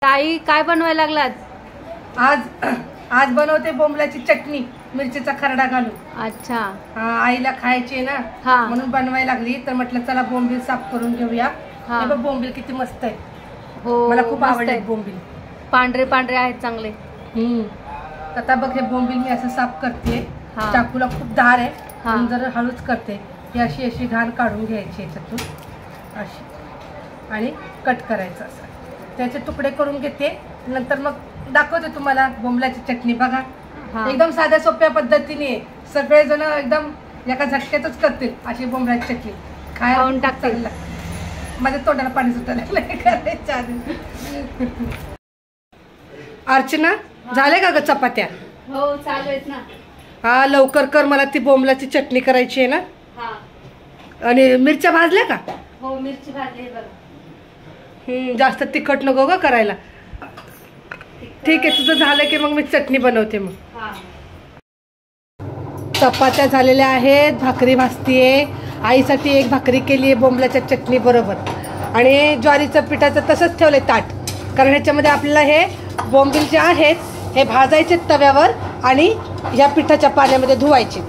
ताई काय बनवायला लागलात? आज बनवते बोंबलाची चटणी मिरचीचा खरडा घालून। अच्छा, आईला खायची ना म्हणून बनवायला लागली, तर म्हटलं चला बोंबील साफ करून घेऊया। हे बघ बोंबील किती मस्त आहे। हो, मला खूप आवडले बोंबील, पांढरे पांढरे आहेत चांगले। आता बघ हे बोंबील मी असं साफ करते, चाकूला खूप धार आहे म्हणून जरा हळूच करते। ही अशी अशी घाण काढून घ्यायची याच्यातून अशी आणि कट करायचं असं, त्याचे तुकडे करून घेते। नंतर मग दाखवते तुम्हाला बोंबलाची चटणी। बघा एकदम साध्या सोप्या पद्धतीने सगळेजण एकदम एका झटक्यातच करतील अशी बोंबलाची चटणी। खाऊन टाकतील, माझ्या तोंडाला पाणी सुटायला करायच्या आधी। अर्चना झाले का ग चपात्या? हो चालू आहेत ना। हा लवकर कर, मला ती बोंबलाची चटणी करायची आहे ना। आणि मिरच्या भाजल्या का? हो मिरची भाजली बघा। जास्त तिखट नको ग करायला। ठीक आहे, तुझं झालं की मग मी चटणी बनवते। मग चपात्या झालेल्या आहेत, भाकरी भाजतीये। आईसाठी एक भाकरी केली आहे बोंबलाच्या चटणी बरोबर, आणि ज्वारीचं पिठाचं तसंच ठेवलंय ताट, कारण ह्याच्यामध्ये आपल्याला हे बोंबील जे आहेत हे भाजायचे तव्यावर आणि ह्या पिठाच्या पाण्यामध्ये धुवायचे।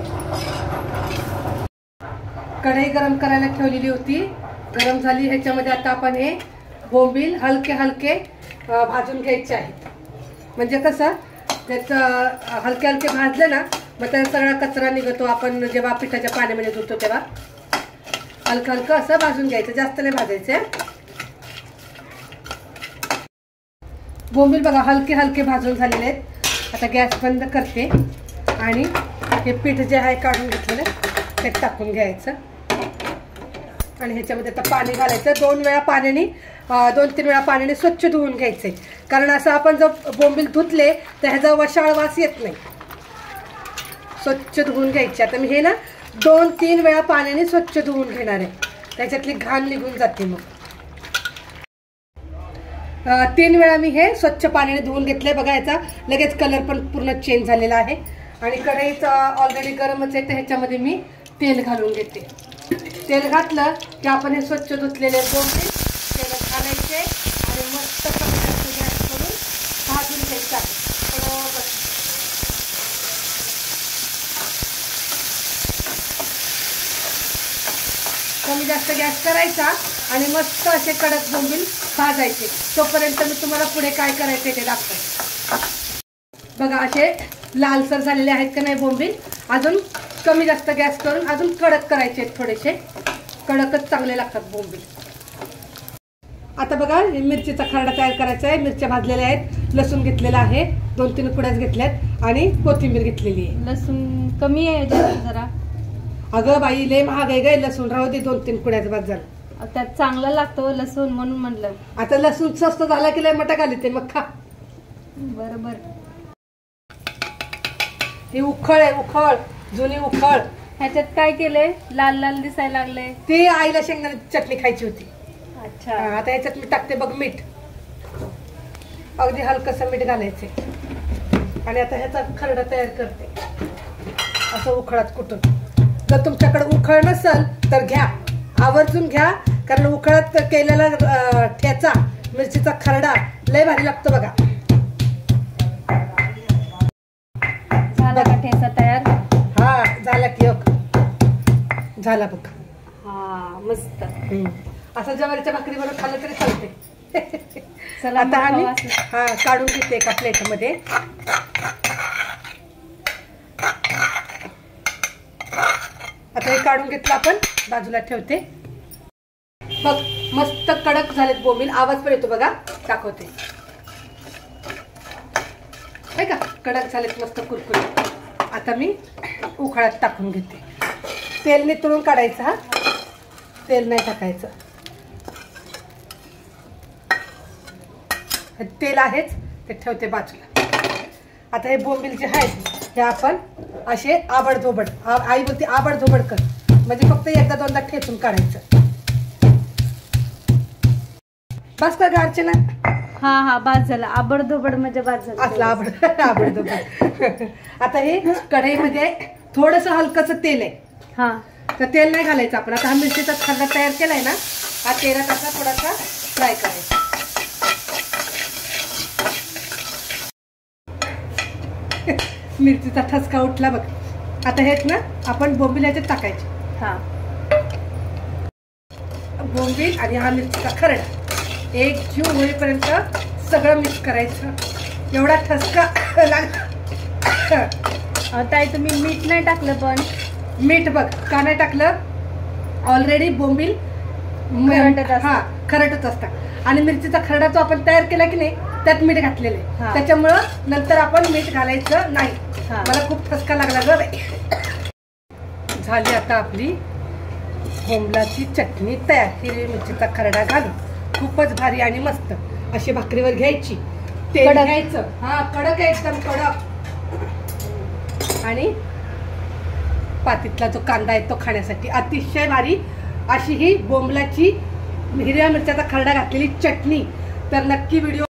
कढई गरम करायला ठेवलेली होती, गरम झाली। ह्याच्यामध्ये आता आपण हे बोंबील हलके हलके भाजून घ्यायचे आहेत, म्हणजे कसं त्याचं हलके हलके भाजले ना मग त्याचा सगळा कचरा निघतो। आपण जेव्हा पिठाच्या पाण्यामध्ये धुतो तेव्हा हलकं हलकं असं भाजून घ्यायचं, जास्त नाही भाजायचं। बोंबील बघा हलके हलके भाजून झालेले आहेत। आता गॅस बंद करते आणि हे पीठ जे आहे काढून घेतलेलं ते टाकून घ्यायचं, आणि ह्याच्यामध्ये आता पाणी घालायचं। 2-3 वेळा पाण्याने स्वच्छ धुवून घ्यायचंय, कारण असं आपण जर बोंबील धुतले तर ह्याचा वशाळ वास येत नाही। स्वच्छ धुवून घ्यायचे। आता मी हे ना 2-3 वेळा पाण्याने स्वच्छ धुवून घेणार आहे, त्याच्यातली घाण निघून जाते। मग 3 वेळा मी हे स्वच्छ पाण्याने धुवून घेतले। बघा याचा लगेच कलर पण पूर्ण चेंज झालेला आहे, आणि कढईच ऑलरेडी गरमच आहे, तर ह्याच्यामध्ये मी तेल घालून घेते। तेल घातलं की आपण हे स्वच्छ धुतलेले बोंबील तेलात घालायचे आणि मस्त गॅस करून भाजून घ्यायचं आहे। कमी जास्त गॅस करायचा आणि मस्त असे कडक बोंबील भाजायचे। तोपर्यंत मी तुम्हाला पुढे काय करायचे ते दाखवते। बघा असे लालसर झालेले आहेत का नाही बोंबील, अजून कमी जास्त गॅस करून अजून कडक करायचे, थोडेसे कडकच चांगले लागतात बोंबील। आता बघा मिरचीचा खरडा तयार करायचा आहे। मिरच्या भाजलेल्या आहेत, लसूण घेतलेला आहे 2-3 कुड्याच घेतल्यात, आणि कोथिंबीर घेतलेली आहे। लसूण कमी आहे जरा। अगं बाई लय महाग आहे ग लसूण, राहू दे 2-3 कुड्याच भात झाला। त्यात चांगला लागतो लसूण म्हणून म्हणलं। आता लसूण स्वस्त झाला की लय मटा घालते मग खा। बरोबर। ही उखळ आहे, उखळ जुनी उखळ। ह्याच्यात काय केलंय? लाल लाल दिसायला लागले। ती आईला शेंगदाण्याची चटणी खायची होती। अच्छा, आता ह्याच्यात मी टाकते बघ मीठ, अगदी हलकसं मीठ घालायचे, आणि आता ह्याचा खरडा तयार करते असं उखळात कुठून। जर तुमच्याकडे उखळ नसेल तर घ्या, आवर्जून घ्या, कारण उखळात केलेला ठेचा मिरचीचा खरडा लय भारी लागतो बघा। झाला का ठेचा तयार? हा झाला की झाला बघ। हा मस्त। असं ज्वारीच्या भाकरी बरोबर खाल्लं तरी चालते। चला आता आम्ही काढून घेते एका प्लेटमध्ये। आता हे काढून घेतलं आपण बाजूला ठेवते। बघ मस्त कडक झालेत बोंबील, आवाज पण येतो बघा, दाखवते आहे का, कडक झालेत मस्त कुरकुरीत। आता मी उखळात टाकून घेते। तेल नितळून काढायचं, हा तेल नाही टाकायचं। तेल आहेच ते ठेवते बाजूला। आता हे बोंबील जे आहेत हे आपण असे आबडधोबड, आई बोलते आबडधोबड कर, म्हणजे फक्त 1-2दा ठेचून काढायचं। बस का अर्चना? हा बाज झाला। आबडधोबड म्हणजे बाज झाला असला आबडधोबड। आता हे कढईमध्ये थोडस हलकस तेल आहे, तर तेल नाही घालायचं आपण। आता हा मिरचीचा खरडा तयार केलाय ना, हा तेलात असा थोडासा फ्राय करायचा। मिरचीचा ठसका उठला बघ. आता हेच ना आपण बोंबील ह्याच्यात टाकायचे. हा, बोंबील आणि हा मिरचीचा खरडा एक जीव होईपर्यंत सगळं मिक्स करायचं. एवढा ठसका ताई तुम्ही मीठ नाही टाकलं, पण मीठ बघ का नाही टाकलं, ऑलरेडी बोंबील खरटत असतात आणि मिरचीचा खरडा जो आपण तयार केला की नाही त्यात मीठ घातलेलं आहे, त्याच्यामुळं नंतर आपण मीठ घालायचं नाही. मला खूप ठसका लागला ग बाई. झाली आता आपली बोंबलाची चटणी तयार. हिरवी मिरचीचा खरडा घालून खूपच भारी आणि मस्त अशी भाकरीवर घ्यायची. तेल घ्यायचं, हा कडक आहे एकदम कडक. आणि पातीतला जो कांदा आहे तो खाण्यासाठी अतिशय भारी अशी ही बोंबलाची हिरव्या मिरच्याचा खरडा घातलेली चटणी. तर नक्की व्हिडिओ